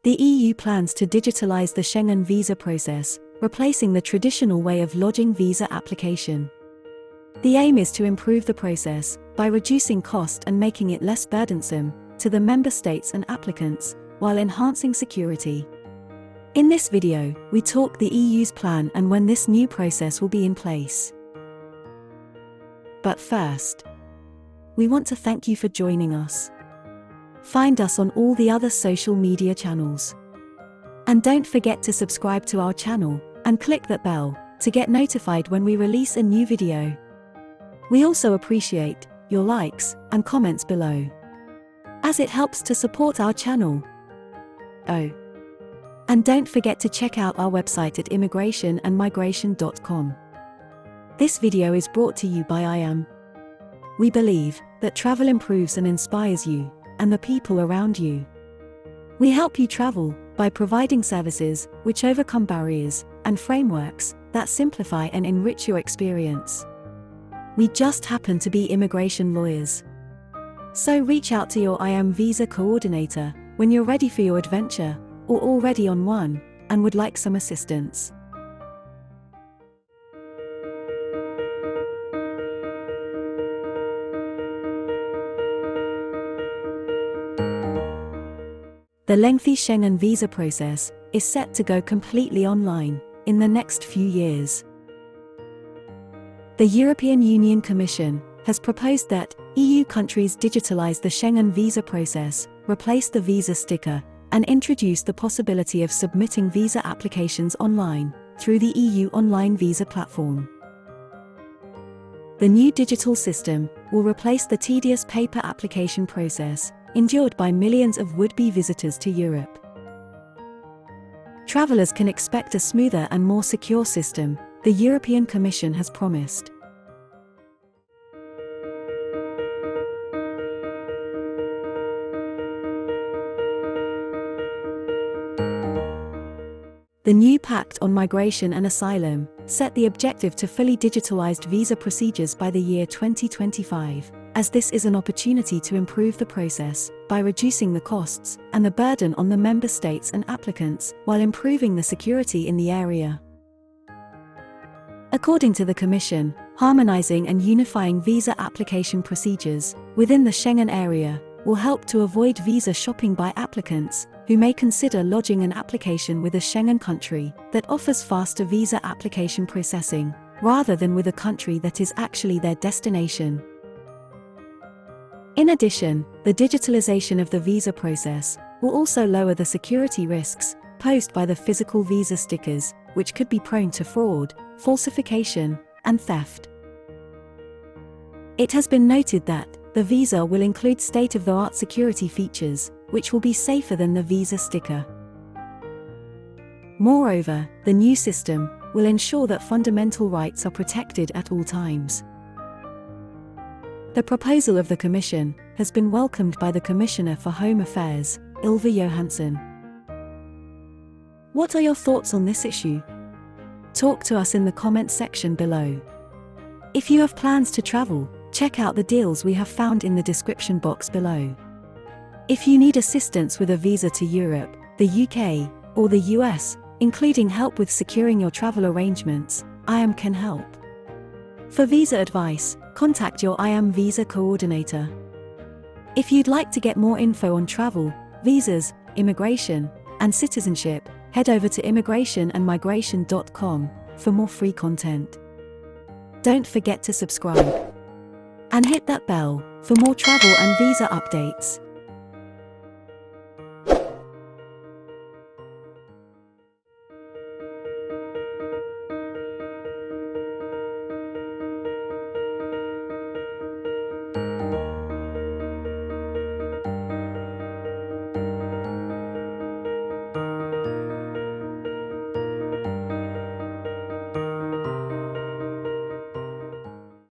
The EU plans to digitalise the Schengen visa process, replacing the traditional way of lodging visa application. The aim is to improve the process by reducing cost and making it less burdensome to the member states and applicants, while enhancing security. In this video, we talk the EU's plan and when this new process will be in place. But first, we want to thank you for joining us. Find us on all the other social media channels. And don't forget to subscribe to our channel and click that bell to get notified when we release a new video. We also appreciate your likes and comments below, as it helps to support our channel. Oh, and don't forget to check out our website at immigrationandmigration.com. This video is brought to you by IAM. We believe that travel improves and inspires you and the people around you. We help you travel by providing services which overcome barriers and frameworks that simplify and enrich your experience. We just happen to be immigration lawyers. So reach out to your IAM visa coordinator when you're ready for your adventure, or already on one and would like some assistance. The lengthy Schengen visa process is set to go completely online in the next few years. The European Union Commission has proposed that EU countries digitalise the Schengen visa process, replace the visa sticker, and introduce the possibility of submitting visa applications online through the EU online visa platform. The new digital system will replace the tedious paper application process endured by millions of would-be visitors to Europe. Travelers can expect a smoother and more secure system, the European Commission has promised. The new Pact on Migration and Asylum set the objective to fully digitalised visa procedures by the year 2025, as this is an opportunity to improve the process by reducing the costs and the burden on the member states and applicants, while improving the security in the area. According to the Commission, harmonising and unifying visa application procedures within the Schengen area will help to avoid visa shopping by applicants who may consider lodging an application with a Schengen country that offers faster visa application processing, rather than with a country that is actually their destination. In addition, the digitalization of the visa process will also lower the security risks posed by the physical visa stickers, which could be prone to fraud, falsification, and theft. It has been noted that the visa will include state-of-the-art security features, which will be safer than the visa sticker. Moreover, the new system will ensure that fundamental rights are protected at all times. The proposal of the Commission has been welcomed by the Commissioner for Home Affairs, Ylva Johansson. What are your thoughts on this issue? Talk to us in the comments section below. If you have plans to travel, check out the deals we have found in the description box below. If you need assistance with a visa to Europe, the UK, or the US, including help with securing your travel arrangements, IAM can help. For visa advice, contact your IAM visa coordinator. If you'd like to get more info on travel, visas, immigration, and citizenship, head over to immigrationandmigration.com for more free content. Don't forget to subscribe and hit that bell for more travel and visa updates.